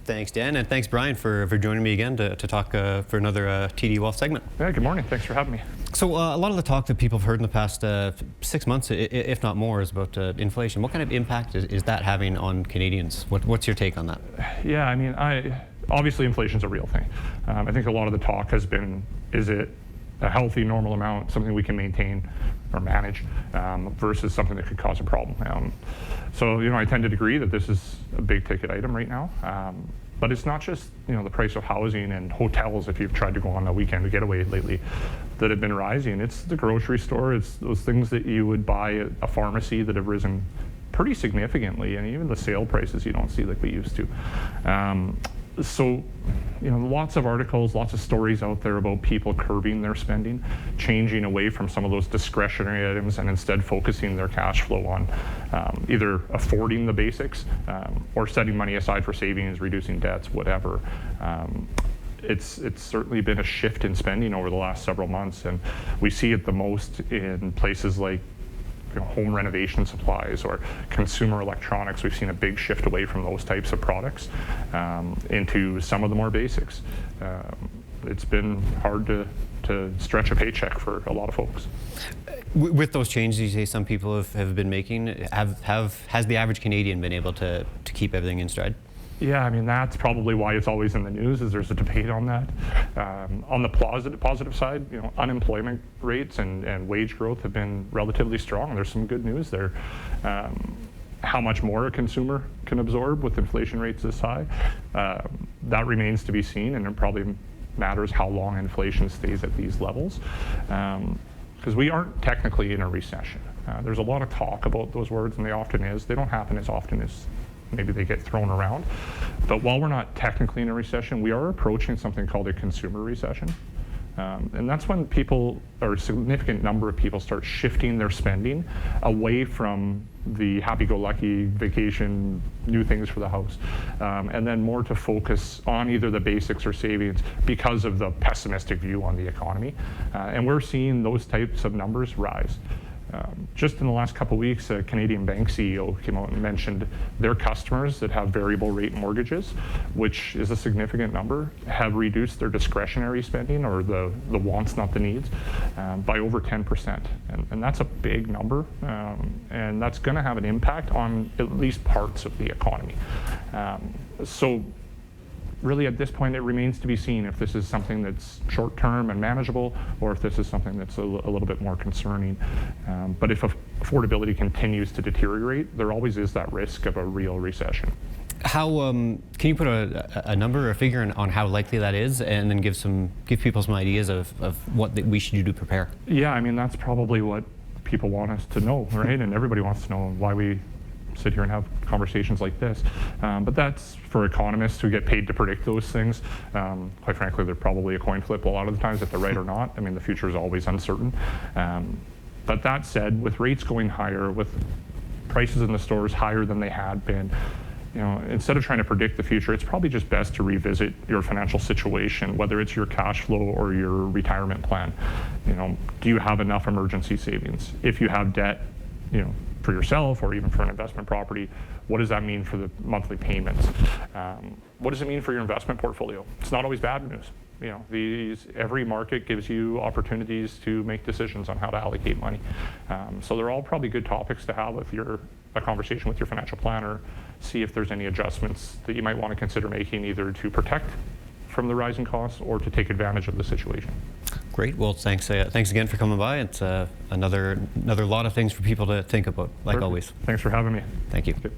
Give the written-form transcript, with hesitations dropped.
Thanks, Dan, and thanks, Brian, for joining me again to talk for another TD Wealth segment. Yeah, good morning. Thanks for having me. So a lot of the talk that people have heard in the past 6 months, if not more, is about inflation. What kind of impact is that having on Canadians? What's your take on that? Yeah, I mean, obviously inflation's a real thing. I think a lot of the talk has been, is it a healthy, normal amount, something we can maintain or manage, versus something that could cause a problem. So, I tend to agree that this is a big ticket item right now. But it's not just, the price of housing and hotels, if you've tried to go on a weekend getaway lately, that have been rising. It's the grocery store, it's those things that you would buy at a pharmacy that have risen pretty significantly, and even the sale prices you don't see like we used to. So, lots of articles, lots of stories out there about people curbing their spending, changing away from some of those discretionary items and instead focusing their cash flow on either affording the basics or setting money aside for savings, reducing debts, whatever. It's certainly been a shift in spending over the last several months, and we see it the most in places like home renovation supplies or consumer electronics. We've seen a big shift away from those types of products into some of the more basics. It's been hard to stretch a paycheck for a lot of folks. With those changes you say some people have been making, has the average Canadian been able to keep everything in stride? Yeah, I mean, that's probably why it's always in the news, is there's a debate on that. On the positive side, unemployment rates and wage growth have been relatively strong. There's some good news there. How much more a consumer can absorb with inflation rates this high, that remains to be seen, and it probably matters how long inflation stays at these levels. Because we aren't technically in a recession. There's a lot of talk about those words, and they often is. They don't happen as often as maybe they get thrown around. But while we're not technically in a recession, we are approaching something called a consumer recession. And that's when people, or a significant number of people, start shifting their spending away from the happy-go-lucky vacation, new things for the house, and then more to focus on either the basics or savings because of the pessimistic view on the economy. And we're seeing those types of numbers rise. Just in the last couple of weeks, a Canadian bank CEO came out and mentioned their customers that have variable rate mortgages, which is a significant number, have reduced their discretionary spending, or the wants, not the needs, by over 10%. And that's a big number, and that's going to have an impact on at least parts of the economy. So really, at this point, it remains to be seen if this is something that's short-term and manageable, or if this is something that's a little bit more concerning. But if affordability continues to deteriorate, there always is that risk of a real recession. How can you put a number or a figure on how likely that is, and then give people some ideas of what we should do to prepare? Yeah, I mean, that's probably what people want us to know, right? And everybody wants to know why we sit here and have conversations like this. But that's for economists who get paid to predict those things. Quite frankly, they're probably a coin flip a lot of the times if they're right or not. I mean, the future is always uncertain. But that said, with rates going higher, with prices in the stores higher than they had been, instead of trying to predict the future, it's probably just best to revisit your financial situation, whether it's your cash flow or your retirement plan. Do you have enough emergency savings? If you have debt, for yourself or even for an investment property, what does that mean for the monthly payments? What does it mean for your investment portfolio? It's not always bad news. Every market gives you opportunities to make decisions on how to allocate money. So they're all probably good topics to have with a conversation with your financial planner. See if there's any adjustments that you might want to consider making, either to protect from the rising costs or to take advantage of the situation. Great. Well, thanks again for coming by. It's another lot of things for people to think about, like Perfect. Always. Thanks for having me. Thank you. Good.